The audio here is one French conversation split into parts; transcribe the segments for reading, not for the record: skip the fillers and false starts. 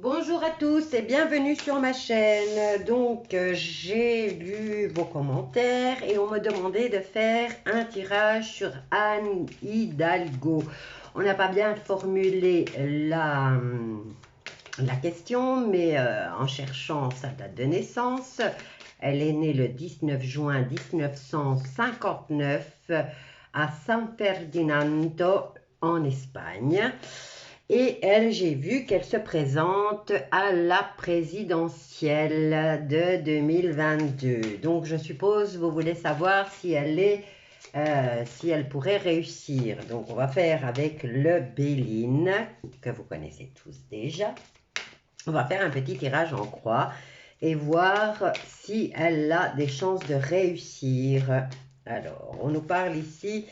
Bonjour à tous et bienvenue sur ma chaîne. J'ai lu vos commentaires et on me demandait de faire un tirage sur Anne Hidalgo. On n'a pas bien formulé la question, mais en cherchant sa date de naissance, elle est née le 19 juin 1959 à San Ferdinando en Espagne. Et elle, j'ai vu qu'elle se présente à la présidentielle de 2022. Donc, je suppose, vous voulez savoir si si elle pourrait réussir. Donc, on va faire avec le Béline, que vous connaissez tous déjà. On va faire un petit tirage en croix et voir si elle a des chances de réussir. Alors, on nous parle ici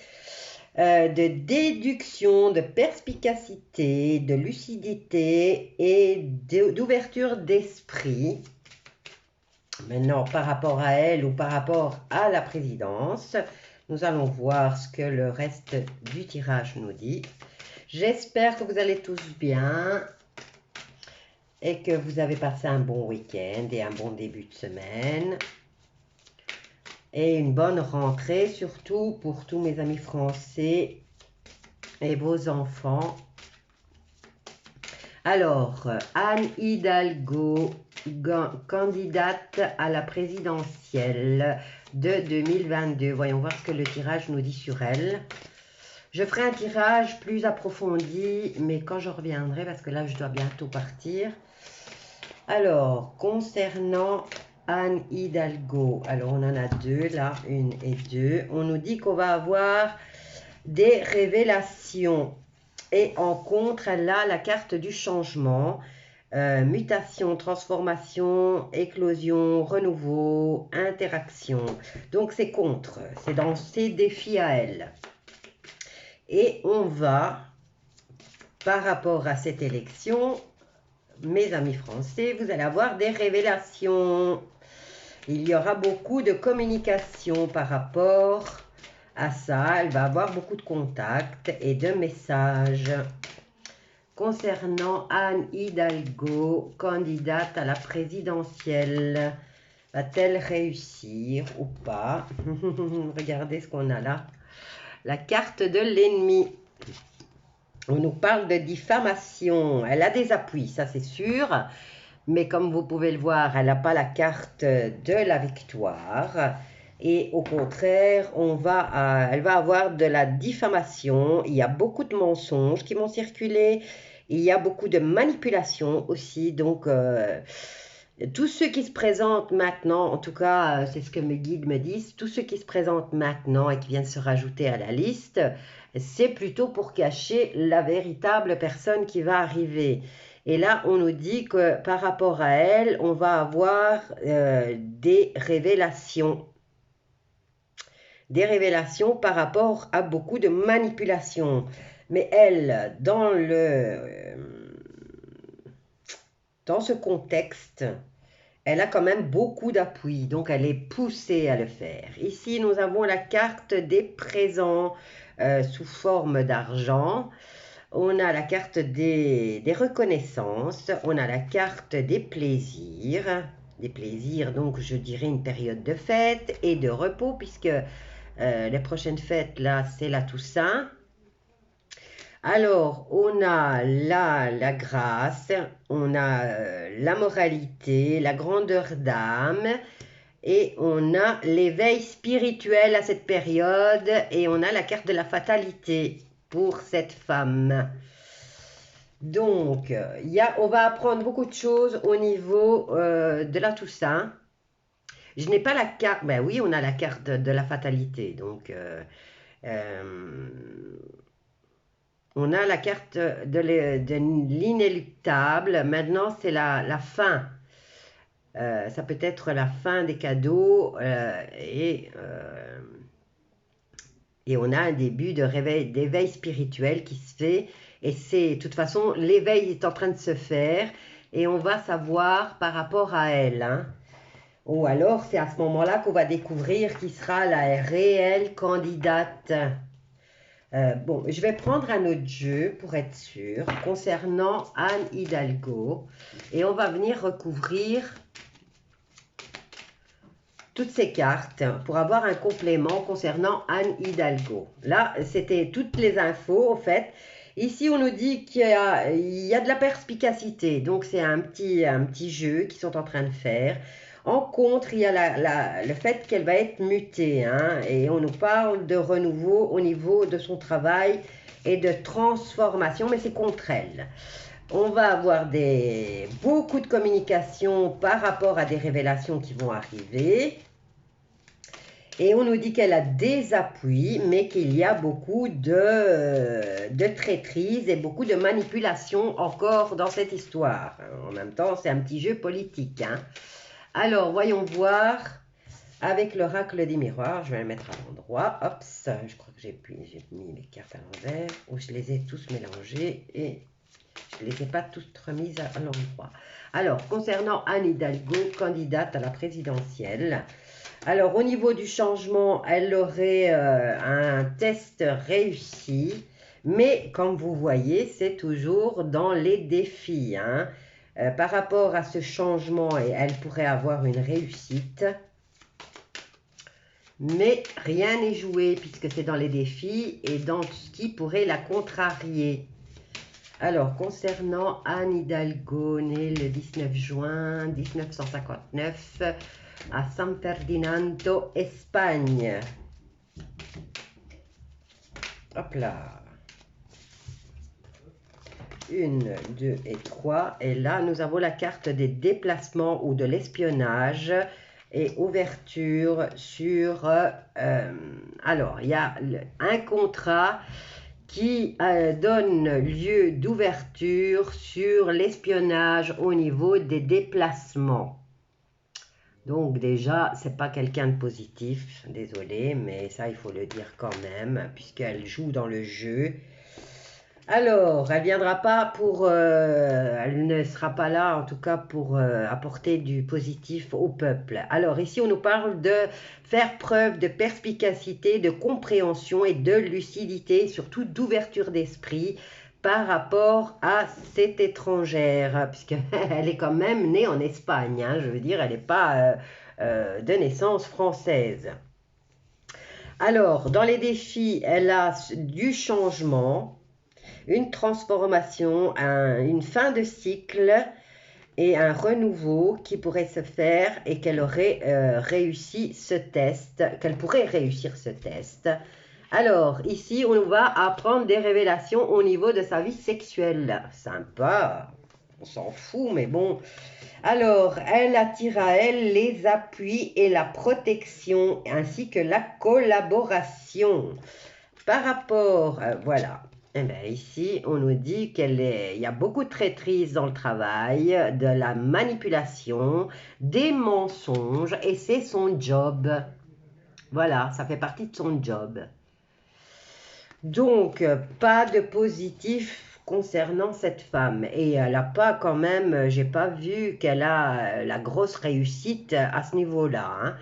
de déduction, de perspicacité, de lucidité et d'ouverture d'esprit. Maintenant, par rapport à elle ou par rapport à la présidence, nous allons voir ce que le reste du tirage nous dit. J'espère que vous allez tous bien et que vous avez passé un bon week-end et un bon début de semaine. Et une bonne rentrée, surtout pour tous mes amis français et vos enfants. Alors, Anne Hidalgo, candidate à la présidentielle de 2022. Voyons voir ce que le tirage nous dit sur elle. Je ferai un tirage plus approfondi, mais quand je reviendrai, parce que là, je dois bientôt partir. Alors, concernant Anne Hidalgo, alors on en a deux, là, une et deux. On nous dit qu'on va avoir des révélations. Et en contre, elle a la carte du changement, mutation, transformation, éclosion, renouveau, interaction. Donc c'est contre, c'est dans ses défis à elle. Et on va, par rapport à cette élection, mes amis français, vous allez avoir des révélations. Il y aura beaucoup de communication par rapport à ça. Elle va avoir beaucoup de contacts et de messages. Concernant Anne Hidalgo, candidate à la présidentielle, va-t-elle réussir ou pas? Regardez ce qu'on a là. La carte de l'ennemi. On nous parle de diffamation. Elle a des appuis, ça c'est sûr. Mais comme vous pouvez le voir, elle n'a pas la carte de la victoire. Et au contraire, elle va avoir de la diffamation. Il y a beaucoup de mensonges qui vont circuler. Il y a beaucoup de manipulation aussi. Donc, tous ceux qui se présentent maintenant, en tout cas, c'est ce que mes guides me disent, tous ceux qui se présentent maintenant et qui viennent se rajouter à la liste, c'est plutôt pour cacher la véritable personne qui va arriver. Et là, on nous dit que par rapport à elle, on va avoir des révélations. Des révélations par rapport à beaucoup de manipulations. Mais elle, dans ce contexte, elle a quand même beaucoup d'appui, donc elle est poussée à le faire. Ici, nous avons la carte des présents sous forme d'argent. On a la carte des reconnaissances. On a la carte des plaisirs. Des plaisirs, donc je dirais une période de fête et de repos, puisque les prochaines fêtes, là, c'est la Toussaint. Alors, on a la grâce, on a la moralité, la grandeur d'âme, et on a l'éveil spirituel à cette période, et on a la carte de la fatalité pour cette femme. Donc, on va apprendre beaucoup de choses au niveau de la Toussaint. Je n'ai pas la carte, ben oui, on a la carte de la fatalité, donc... on a la carte de l'inéluctable. Maintenant, c'est la fin. Ça peut être la fin des cadeaux et on a un début d'éveil spirituel qui se fait. Et de toute façon, l'éveil est en train de se faire et on va savoir par rapport à elle. Hein. Ou alors, c'est à ce moment-là qu'on va découvrir qui sera la réelle candidate. Bon, je vais prendre un autre jeu pour être sûr, concernant Anne Hidalgo. Et on va venir recouvrir toutes ces cartes pour avoir un complément concernant Anne Hidalgo. Là, c'était toutes les infos, en fait. Ici, on nous dit qu'il y a de la perspicacité. Donc, c'est un petit jeu qu'ils sont en train de faire. En contre, il y a le fait qu'elle va être mutée. Hein, et on nous parle de renouveau au niveau de son travail et de transformation, mais c'est contre elle. On va avoir beaucoup de communication par rapport à des révélations qui vont arriver. Et on nous dit qu'elle a des appuis, mais qu'il y a beaucoup de traîtrise et beaucoup de manipulation encore dans cette histoire. En même temps, c'est un petit jeu politique. Hein. Alors, voyons voir avec l'oracle des miroirs. Je vais le mettre à l'endroit. Hop, je crois que j'ai mis mes cartes à l'envers. Ou je les ai tous mélangées et je ne les ai pas toutes remises à l'endroit. Alors, concernant Anne Hidalgo, candidate à la présidentielle. Alors, au niveau du changement, elle aurait un test réussi. Mais, comme vous voyez, c'est toujours dans les défis. Hein. Par rapport à ce changement, elle pourrait avoir une réussite. Mais rien n'est joué puisque c'est dans les défis et dans ce qui pourrait la contrarier. Alors, concernant Anne Hidalgo, née le 19 juin 1959 à San Ferdinando, Espagne. Hop là. 1, 2 et 3. Et là, nous avons la carte des déplacements ou de l'espionnage et ouverture sur... alors, il y a un contrat qui donne lieu d'ouverture sur l'espionnage au niveau des déplacements. Donc déjà, c'est pas quelqu'un de positif, désolé, mais ça, il faut le dire quand même, puisqu'elle joue dans le jeu. Alors, elle viendra pas pour... elle ne sera pas là, en tout cas, pour apporter du positif au peuple. Alors, ici, on nous parle de faire preuve de perspicacité, de compréhension et de lucidité, surtout d'ouverture d'esprit par rapport à cette étrangère, puisqu'elle est quand même née en Espagne, hein, je veux dire, elle n'est pas de naissance française. Alors, dans les défis, elle a du changement, une transformation, une fin de cycle et un renouveau qui pourrait se faire et qu'elle aurait réussi ce test, qu'elle pourrait réussir ce test. Alors, ici, on va apprendre des révélations au niveau de sa vie sexuelle. Sympa, on s'en fout, mais bon. Alors, elle attire à elle les appuis et la protection, ainsi que la collaboration. Par rapport, voilà. Eh bien, ici, on nous dit qu'il y a beaucoup de traîtrise dans le travail, de la manipulation, des mensonges, et c'est son job. Voilà, ça fait partie de son job. Donc, pas de positif concernant cette femme. Et elle n'a pas quand même, j'ai pas vu qu'elle a la grosse réussite à ce niveau-là. Hein.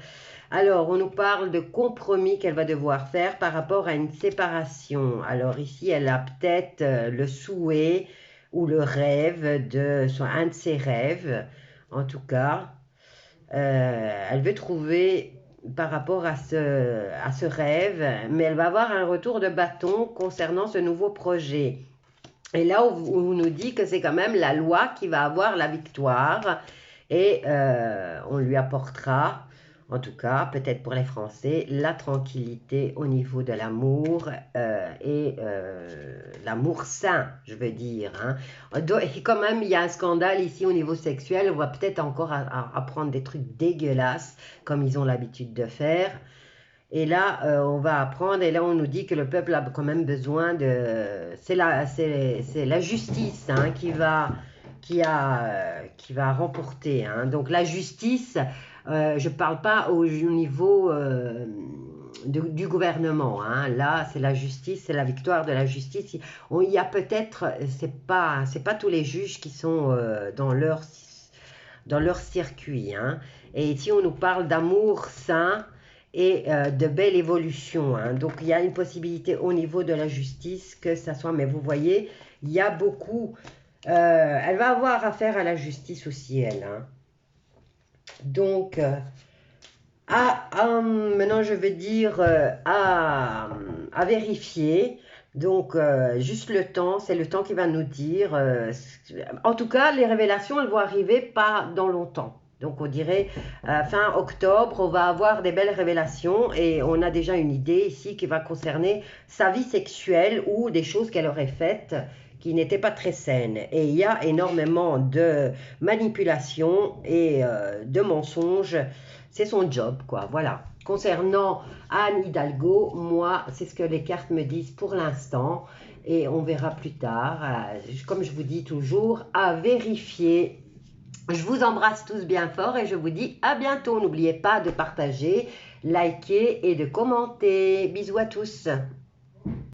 Alors, on nous parle de compromis qu'elle va devoir faire par rapport à une séparation. Alors ici, elle a peut-être le souhait ou le rêve un de ses rêves, en tout cas. Elle veut trouver par rapport à ce rêve, mais elle va avoir un retour de bâton concernant ce nouveau projet. Et là, on nous dit que c'est quand même la loi qui va avoir la victoire et on lui apportera, en tout cas, peut-être pour les Français, la tranquillité au niveau de l'amour et l'amour sain, je veux dire. Hein. Et quand même, il y a un scandale ici au niveau sexuel. On va peut-être encore apprendre des trucs dégueulasses, comme ils ont l'habitude de faire. Et là, on va apprendre, et là, on nous dit que le peuple a quand même besoin de... C'est la justice hein, qui va remporter. Hein. Donc, la justice, je ne parle pas au niveau du gouvernement. Hein. Là, c'est la justice, c'est la victoire de la justice. Il y a peut-être, c'est pas tous les juges qui sont dans leur circuit. Hein. Et ici, on nous parle d'amour sain et de belles évolutions. Hein. Donc, il y a une possibilité au niveau de la justice que ça soit, mais vous voyez, il y a beaucoup. Elle va avoir affaire à la justice aussi, elle. Hein. Donc, maintenant je vais dire à vérifier. Donc, juste le temps, c'est le temps qui va nous dire. En tout cas, les révélations, elles vont arriver pas dans longtemps. Donc, on dirait fin octobre, on va avoir des belles révélations et on a déjà une idée ici qui va concerner sa vie sexuelle ou des choses qu'elle aurait faites qui n'étaient pas très saines. Et il y a énormément de manipulations et de mensonges. C'est son job, quoi. Voilà. Concernant Anne Hidalgo, moi, c'est ce que les cartes me disent pour l'instant. Et on verra plus tard. Comme je vous dis toujours, à vérifier. Je vous embrasse tous bien fort et je vous dis à bientôt. N'oubliez pas de partager, liker et de commenter. Bisous à tous.